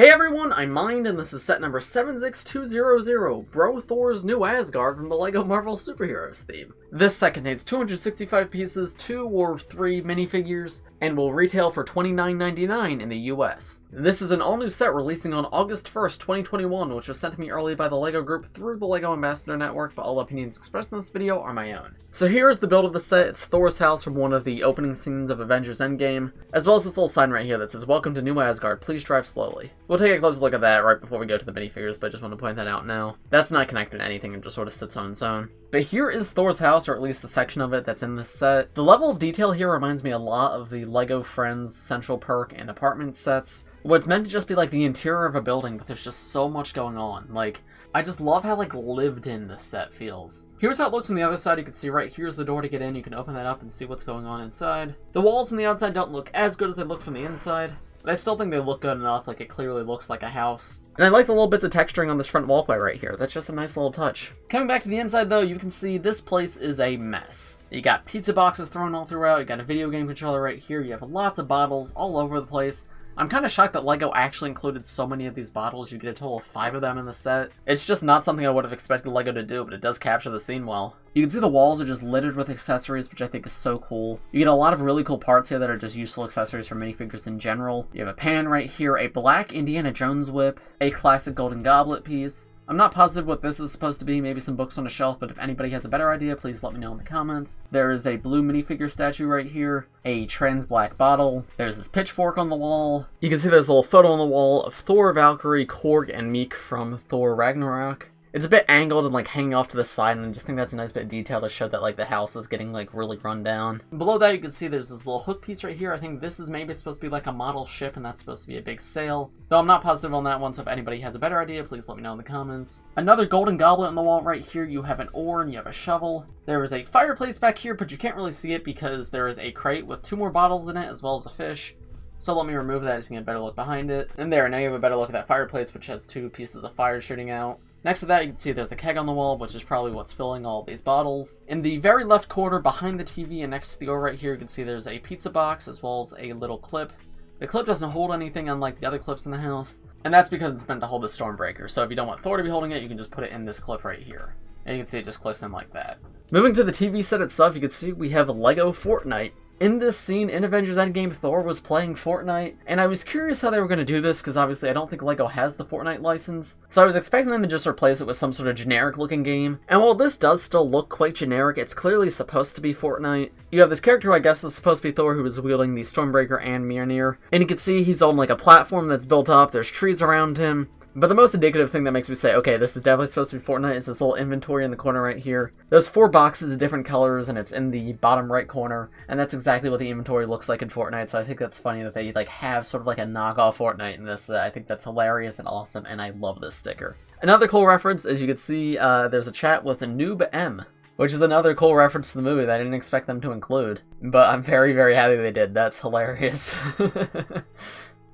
Hey everyone, I'm Mind, and this is set number 76200, Bro Thor's New Asgard from the LEGO Marvel Superheroes theme. This set contains 265 pieces, 2 or 3 minifigures, and will retail for $29.99 in the US. This is an all-new set releasing on August 1st, 2021, which was sent to me early by the LEGO group through the LEGO Ambassador Network, but all opinions expressed in this video are my own. So here is the build of the set. It's Thor's house from one of the opening scenes of Avengers Endgame, as well as this little sign right here that says, "Welcome to New Asgard, please drive slowly." We'll take a closer look at that right before we go to the minifigures, but I just want to point that out now. That's not connected to anything, it just sort of sits on its own. But here is Thor's house, or at least the section of it that's in this set. The level of detail here reminds me a lot of the LEGO Friends Central Perk and apartment sets, where it's meant to just be like the interior of a building, but there's just so much going on. Like, I just love how like lived in this set feels. Here's how it looks on the other side. You can see right here's the door to get in. You can open that up and see what's going on inside. The walls from the outside don't look as good as they look from the inside, but I still think they look good enough. Like, it clearly looks like a house. And I like the little bits of texturing on this front walkway right here. That's just a nice little touch. Coming back to the inside though, you can see this place is a mess. You got pizza boxes thrown all throughout. You got a video game controller right here. You have lots of bottles all over the place. I'm kind of shocked that LEGO actually included so many of these bottles. You get a total of 5 of them in the set. It's just not something I would have expected LEGO to do, but it does capture the scene well. You can see the walls are just littered with accessories, which I think is so cool. You get a lot of really cool parts here that are just useful accessories for minifigures in general. You have a pan right here, a black Indiana Jones whip, a classic golden goblet piece. I'm not positive what this is supposed to be, maybe some books on a shelf, but if anybody has a better idea, please let me know in the comments. There is a blue minifigure statue right here, a trans black bottle, there's this pitchfork on the wall. You can see there's a little photo on the wall of Thor, Valkyrie, Korg, and Meek from Thor Ragnarok. It's a bit angled and like hanging off to the side, and I just think that's a nice bit of detail to show that like the house is getting like really run down. Below that you can see there's this little hook piece right here. I think this is maybe supposed to be like a model ship, and that's supposed to be a big sail. Though I'm not positive on that one, so if anybody has a better idea, please let me know in the comments. Another golden goblet on the wall right here. You have an oar and you have a shovel. There is a fireplace back here, but you can't really see it because there is a crate with 2 more bottles in it as well as a fish. So let me remove that so you can get a better look behind it. And there, now you have a better look at that fireplace, which has 2 pieces of fire shooting out. Next to that, you can see there's a keg on the wall, which is probably what's filling all of these bottles. In the very left corner, behind the TV and next to the door right here, you can see there's a pizza box as well as a little clip. The clip doesn't hold anything unlike the other clips in the house, and that's because it's meant to hold the Stormbreaker. So if you don't want Thor to be holding it, you can just put it in this clip right here. And you can see it just clicks in like that. Moving to the TV set itself, you can see we have LEGO Fortnite. In this scene, in Avengers Endgame, Thor was playing Fortnite, and I was curious how they were going to do this, because obviously I don't think LEGO has the Fortnite license, so I was expecting them to just replace it with some sort of generic-looking game, and while this does still look quite generic, it's clearly supposed to be Fortnite. You have this character who I guess is supposed to be Thor, who is wielding the Stormbreaker and Mjolnir, and you can see he's on like a platform that's built up, there's trees around him. But the most indicative thing that makes me say, okay, this is definitely supposed to be Fortnite is this little inventory in the corner right here. There's 4 boxes of different colors, and it's in the bottom right corner, and that's exactly what the inventory looks like in Fortnite, so I think that's funny that they like have sort of like a knockoff Fortnite in this. I think that's hilarious and awesome, and I love this sticker. Another cool reference, as you can see, there's a chat with a Noob M, which is another cool reference to the movie that I didn't expect them to include, but I'm very, very happy they did. That's hilarious.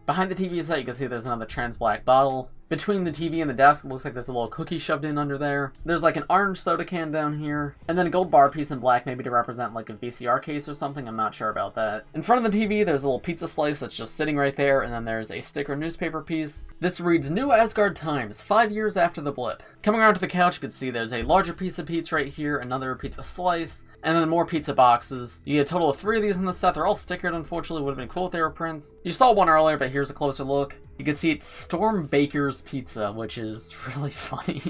Behind the TV set, you can see there's another trans black bottle. Between the TV and the desk, it looks like there's a little cookie shoved in under there. There's like an orange soda can down here. And then a gold bar piece in black, maybe to represent like a VCR case or something. I'm not sure about that. In front of the TV, there's a little pizza slice that's just sitting right there. And then there's a sticker newspaper piece. This reads, "New Asgard Times, 5 years after the blip." Coming around to the couch, you can see there's a larger piece of pizza right here. Another pizza slice. And then more pizza boxes. You get a total of 3 of these in the set. They're all stickered, unfortunately. Would have been cool if they were prints. You saw one earlier, but here's a closer look. You can see it's Storm Baker's Pizza, which is really funny.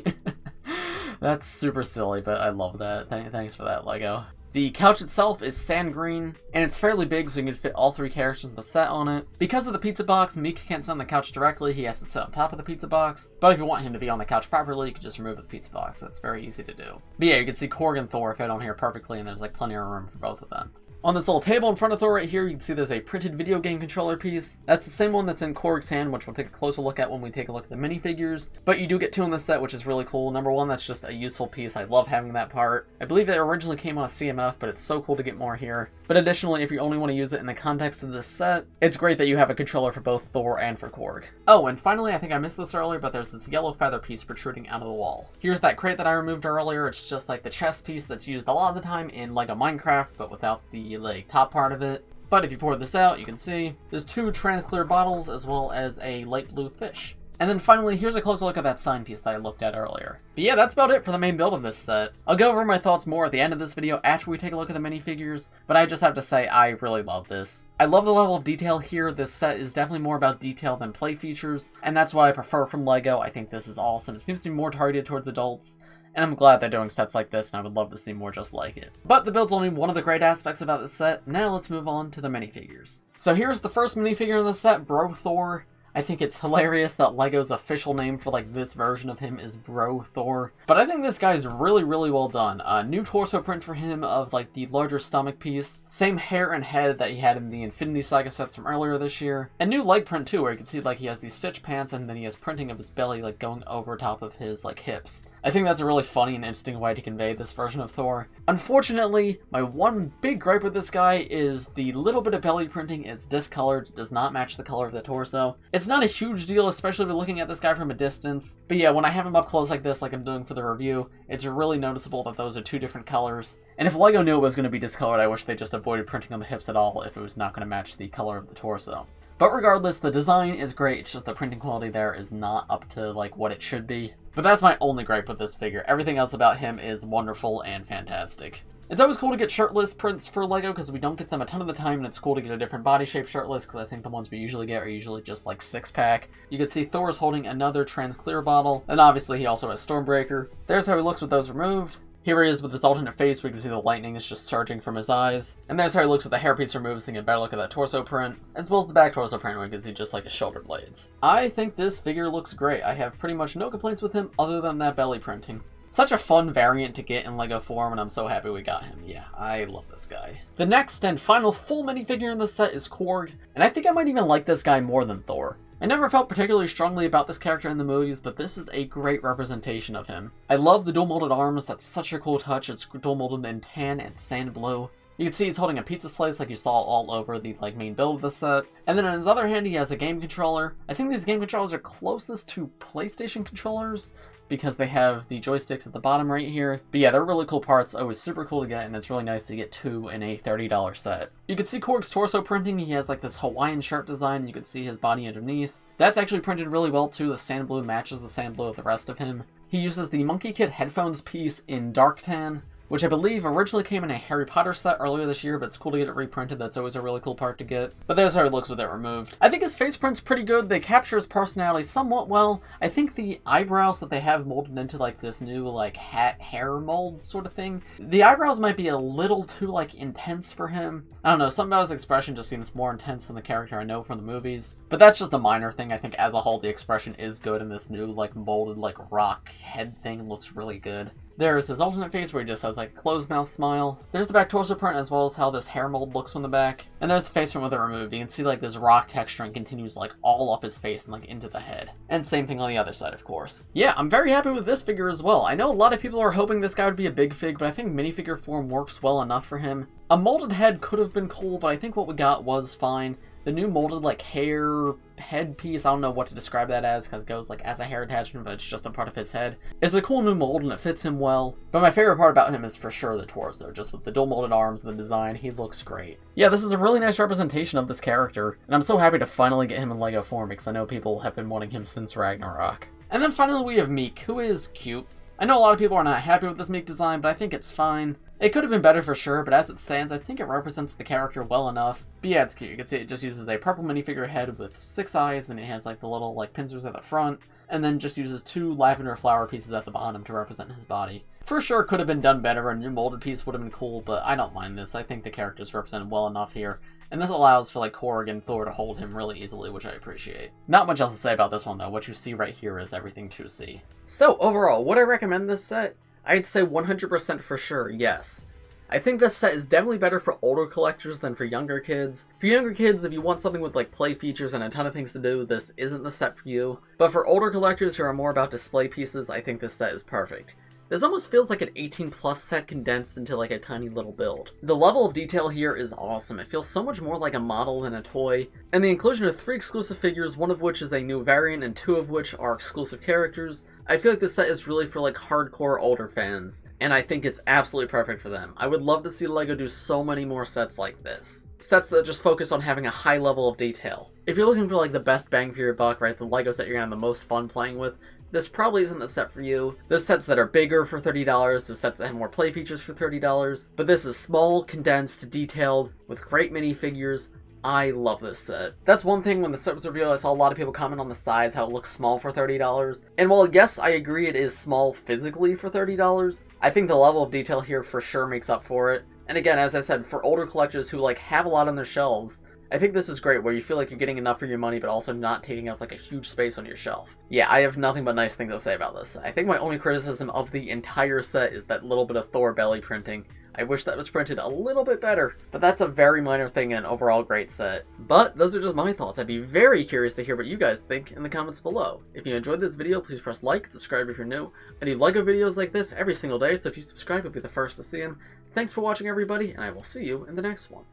That's super silly, but I love that. Thanks for that, LEGO. The couch itself is sand green, and it's fairly big, so you can fit all 3 characters in the set on it. Because of the pizza box, Meek can't sit on the couch directly, he has to sit on top of the pizza box. But if you want him to be on the couch properly, you can just remove the pizza box. That's very easy to do. But yeah, you can see Korg and Thor fit on here perfectly, and there's like plenty of room for both of them. On this little table in front of Thor right here, you can see there's a printed video game controller piece. That's the same one that's in Korg's hand, which we'll take a closer look at when we take a look at the minifigures. But you do get 2 in this set, which is really cool. Number 1, that's just a useful piece. I love having that part. I believe it originally came on a CMF, but it's so cool to get more here. But additionally, if you only want to use it in the context of this set, it's great that you have a controller for both Thor and for Korg. Oh, and finally, I think I missed this earlier, but there's this yellow feather piece protruding out of the wall. Here's that crate that I removed earlier. It's just like the chest piece that's used a lot of the time in LEGO Minecraft, but without the like top part of it. But if you pour this out, you can see there's 2 trans-clear bottles as well as a light blue fish. And then finally, here's a closer look at that sign piece that I looked at earlier. But yeah, that's about it for the main build of this set. I'll go over my thoughts more at the end of this video after we take a look at the minifigures, but I just have to say I really love this. I love the level of detail here. This set is definitely more about detail than play features, and that's what I prefer from LEGO. I think this is awesome. It seems to be more targeted towards adults, and I'm glad they're doing sets like this, and I would love to see more just like it. But the build's only one of the great aspects about this set. Now let's move on to the minifigures. So here's the first minifigure in the set, Bro Thor. I think it's hilarious that LEGO's official name for like this version of him is Bro Thor. But I think this guy's really, really well done. New torso print for him of like the larger stomach piece. Same hair and head that he had in the Infinity Saga sets from earlier this year. And new leg print too, where you can see like he has these stitch pants and then he has printing of his belly like going over top of his like hips. I think that's a really funny and interesting way to convey this version of Thor. Unfortunately, my one big gripe with this guy is the little bit of belly printing is discolored, does not match the color of the torso. It's not a huge deal, especially if you're looking at this guy from a distance. But yeah, when I have him up close like this, like I'm doing for the review, it's really noticeable that those are 2 different colors. And if LEGO knew it was going to be discolored, I wish they just avoided printing on the hips at all if it was not going to match the color of the torso. But regardless, the design is great, it's just the printing quality there is not up to like what it should be. But that's my only gripe with this figure. Everything else about him is wonderful and fantastic. It's always cool to get shirtless prints for LEGO because we don't get them a ton of the time, and it's cool to get a different body shape shirtless because I think the ones we usually get are usually just like 6-pack. You can see Thor's holding another trans-clear bottle, and obviously he also has Stormbreaker. There's how he looks with those removed. Here he is with his alternate face, where you can see the lightning is just surging from his eyes. And there's how he looks with the hairpiece removed, so you get a better look at that torso print, as well as the back torso print, where you can see just like his shoulder blades. I think this figure looks great. I have pretty much no complaints with him other than that belly printing. Such a fun variant to get in LEGO form, and I'm so happy we got him. Yeah, I love this guy. The next and final full minifigure in the set is Korg, and I think I might even like this guy more than Thor. I never felt particularly strongly about this character in the movies, but this is a great representation of him. I love the dual molded arms, that's such a cool touch. It's dual molded in tan and sand blue. You can see he's holding a pizza slice like you saw all over the like main build of the set. And then on his other hand, he has a game controller. I think these game controllers are closest to PlayStation controllers, because they have the joysticks at the bottom right here. But yeah, they're really cool parts, always super cool to get, and it's really nice to get 2 in a $30 set. You can see Korg's torso printing. He has like this Hawaiian shirt design. You can see his body underneath. That's actually printed really well too. The sand blue matches the sand blue of the rest of him. He uses the Monkey Kid headphones piece in dark tan, which I believe originally came in a Harry Potter set earlier this year, but it's cool to get it reprinted. That's always a really cool part to get. But there's how he looks with it removed. I think his face print's pretty good. They capture his personality somewhat well. I think the eyebrows that they have molded into like this new like hat hair mold sort of thing, the eyebrows might be a little too like intense for him. I don't know, something about his expression just seems more intense than the character I know from the movies. But that's just a minor thing. I think as a whole the expression is good, and this new like molded like rock head thing looks really good. There's his alternate face where he just has like a closed mouth smile. There's the back torso print as well as how this hair mold looks from the back. And there's the face from with it removed. You can see like this rock texture and continues like all up his face and like into the head. And same thing on the other side, of course. Yeah, I'm very happy with this figure as well. I know a lot of people are hoping this guy would be a big fig, but I think minifigure form works well enough for him. A molded head could have been cool, but I think what we got was fine. The new molded like hair head piece, I don't know what to describe that as because it goes like as a hair attachment, but it's just a part of his head. It's a cool new mold and it fits him well. But my favorite part about him is for sure the torso, just with the dual molded arms and the design, he looks great. Yeah, this is a really nice representation of this character, and I'm so happy to finally get him in LEGO form because I know people have been wanting him since Ragnarok. And then finally we have Meek, who is cute. I know a lot of people are not happy with this Meek design, but I think it's fine. It could have been better for sure, but as it stands, I think it represents the character well enough. But yeah, it's cute. You can see it just uses a purple minifigure head with 6 eyes, then it has like the little like pincers at the front, and then just uses 2 lavender flower pieces at the bottom to represent his body. For sure, could have been done better. A new molded piece would have been cool, but I don't mind this. I think the character's represented well enough here. And this allows for like Korg and Thor to hold him really easily, which I appreciate. Not much else to say about this one though. What you see right here is everything to see. So overall, would I recommend this set? I'd say 100% for sure, yes. I think this set is definitely better for older collectors than for younger kids. For younger kids, if you want something with like play features and a ton of things to do, this isn't the set for you. But for older collectors who are more about display pieces, I think this set is perfect. This almost feels like an 18+ set condensed into like a tiny little build. The level of detail here is awesome. It feels so much more like a model than a toy. And the inclusion of 3 exclusive figures, one of which is a new variant and 2 of which are exclusive characters, I feel like this set is really for like hardcore older fans, and I think it's absolutely perfect for them. I would love to see LEGO do so many more sets like this. Sets that just focus on having a high level of detail. If you're looking for like the best bang for your buck, right, the LEGO set you're gonna have the most fun playing with, this probably isn't the set for you. There's sets that are bigger for $30, there's sets that have more play features for $30, but this is small, condensed, detailed, with great minifigures. I love this set. That's one thing when the set was revealed, I saw a lot of people comment on the size, how it looks small for $30. And while yes, I agree it is small physically for $30, I think the level of detail here for sure makes up for it. And again, as I said, for older collectors who like have a lot on their shelves, I think this is great, where you feel like you're getting enough for your money, but also not taking up like a huge space on your shelf. Yeah, I have nothing but nice things to say about this. I think my only criticism of the entire set is that little bit of Thor belly printing. I wish that was printed a little bit better, but that's a very minor thing in an overall great set. But those are just my thoughts. I'd be very curious to hear what you guys think in the comments below. If you enjoyed this video, please press like and subscribe if you're new. I do LEGO videos like this every single day, so if you subscribe, you'll be the first to see them. Thanks for watching, everybody, and I will see you in the next one.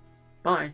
Bye.